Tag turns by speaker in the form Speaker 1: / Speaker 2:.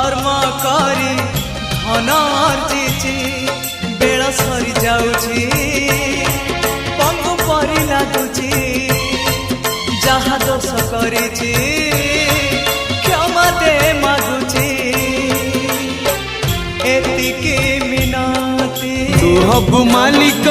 Speaker 1: कर्म करी धन अर्जिची बेल सरी जाउची पंगु परी लागुची जहा दोष करिची क्षमा दे मागुची एतिकी मिनती
Speaker 2: तू हबु मालिक